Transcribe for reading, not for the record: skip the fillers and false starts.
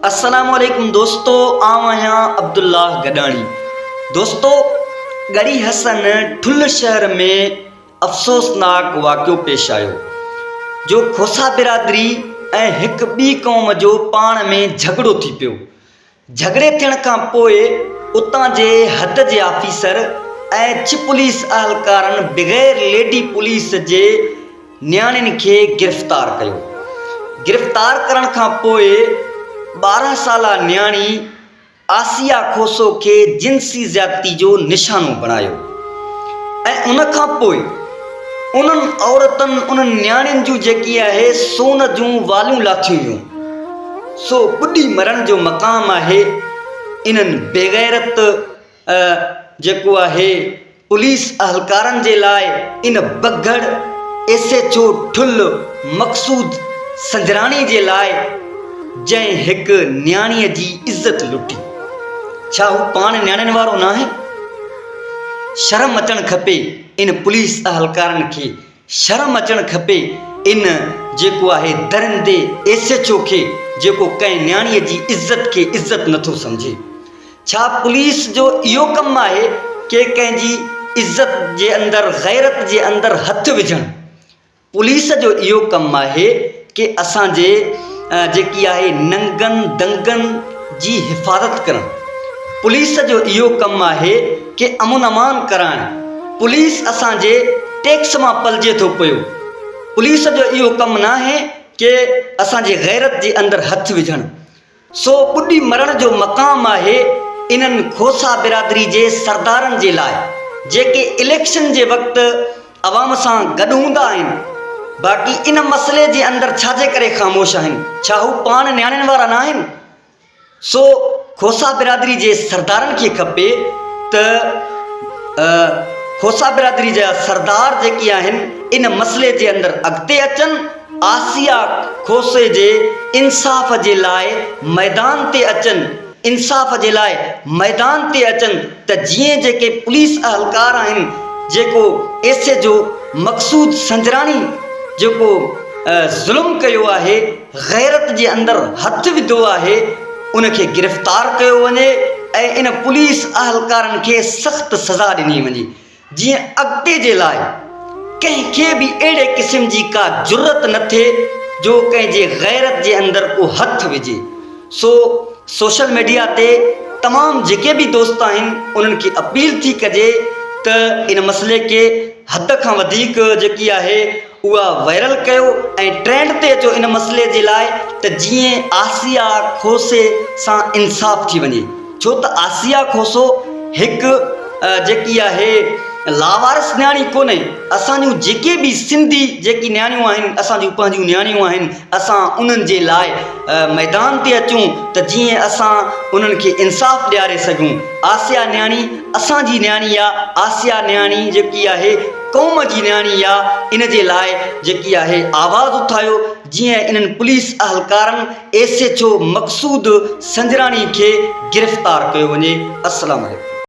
अस्सलामुअलैकुम दोस्तों, आऊं आहियां अब्दुल्लाह गडाणी। दोस्तों, गड़ी हसन ठुल शहर में अफ़सोसनाक वाक़ियो पेश आयो जो खोसा बिरादरी ऐं हिकु ॿी क़ौम जो पाण में झगड़ो थी पियो। झगड़े थियण खां पोइ उतां जे हद जे ऑफिसर ऐं पुलिस अहलकारनि बग़ैर लेडी पुलिस जे नियाणियुनि खे गिरफ़्तार कयो। गिरफ़्तार करण खां पोइ 12 साला नियाणी आसिया खोसो खे जिनसी ज़्यादती जो निशानो बणायो ऐं उन खां पोइ उन्हनि औरतुनि उन्हनि नियाणियुनि जूं जेकी आहे सोन जूं वालियूं लाथियूं हुयूं। सो ॿुॾी मरण जो मक़ाम आहे इन्हनि बेग़ैरत जेको आहे पुलिस अहलकारनि जे लाइ इन बगड़ SHO ठुल मक़सूद संजराणी जे लाइ जंहिं हिकु नियाणीअ जी इज़त लुटी। छा हू पाण नियाणियुनि वारो न आहे? शर्म अचणु खपे इन पुलिस अहलकारनि खे, शर्म अचणु खपे इन जेको आहे दरिंदे SHO खे जेको कंहिं नियाणीअ जी इज़त खे इज़त नथो सम्झे। छा पुलिस जो इहो कमु आहे कि कंहिंजी इज़त जे अंदरि गैरत जे अंदरि हथु विझणु? पुलिस जो इहो कमु आहे कि असांजे जेकी आहे नंगनि दंगनि जी हिफ़ाज़त करणु। पुलिस जो इहो कमु आहे कि अमन अमान कराइणु। पुलिस असांजे टैक्स मां पलिजे थो पियो। पुलिस जो इहो कमु न आहे कि असांजे गैरत जे अंदरि हथु विझणु। सो ॿुॾी मरण जो मक़ाम आहे इन्हनि खोसा बिरादरी जे सरदारनि जे लाइ जेके इलेक्शन जे वक़्तु अवाम सां गॾु हूंदा आहिनि। बाक़ी इन मसइले जे अंदरि छाजे करे ख़ामोश आहिनि? छा हू पाण नियाणियुनि वारा न आहिनि? सो खोसा बिरादरी जे सरदारनि खे खपे त खोसा बिरादरी जा सरदार जेकी आहिनि इन मसइले जे अंदरि अॻिते अचनि, आसिया खोसे जे इंसाफ़ जे लाइ मैदान ते अचनि, इंसाफ़ जे लाइ मैदान ते अचनि त जीअं जेके पुलिस अहलकार आहिनि, जेको SHO मक़सूद संजराणी जेको ज़ुल्म कयो आहे, गैरत जे अंदरि हथु विधो आहे, उनखे गिरफ़्तार कयो वञे ऐं इन पुलिस अहलकारनि खे सख़्तु सज़ा ॾिनी वञे, जीअं अॻिते जे लाइ कंहिंखे बि अहिड़े क़िस्म जी का ज़रूरत न थिए जो कंहिंजे गैरत जे अंदरि को हथु विझे। सो सोशल मीडिया ते तमामु जेके बि दोस्त आहिनि उन्हनि खे अपील थी कजे त इन मसइले खे हद खां वधीक जेकी आहे उहा वायरल कयो ऐं ट्रेंड ते अचो इन मसइले जे लाइ त जीअं आसिया खोसे सां इंसाफ़ थी वञे। छो त आसिया खोसो हिकु जेकी आहे लावारिस नियाणी कोन्हे। असांजूं जेके बि सिंधी जेकी नियाणियूं आहिनि, असांजूं पंहिंजूं नियाणियूं आहिनि, असां उन्हनि जे लाइ मैदान ते अचूं त जीअं असां उन्हनि खे इंसाफ़ ॾियारे सघूं। आसिया नियाणी असांजी नियाणी आहे। आसिया नियाणी जेकी आहे क़ौम जी नियाणी आहे। इन जे लाइ जेकी आहे आवाज़ उथायो जीअं इन्हनि पुलिस अहलकारनि SHO मक़सूद संजराणी खे गिरफ़्तार कयो वञे। अस्सलामु अलैकुम।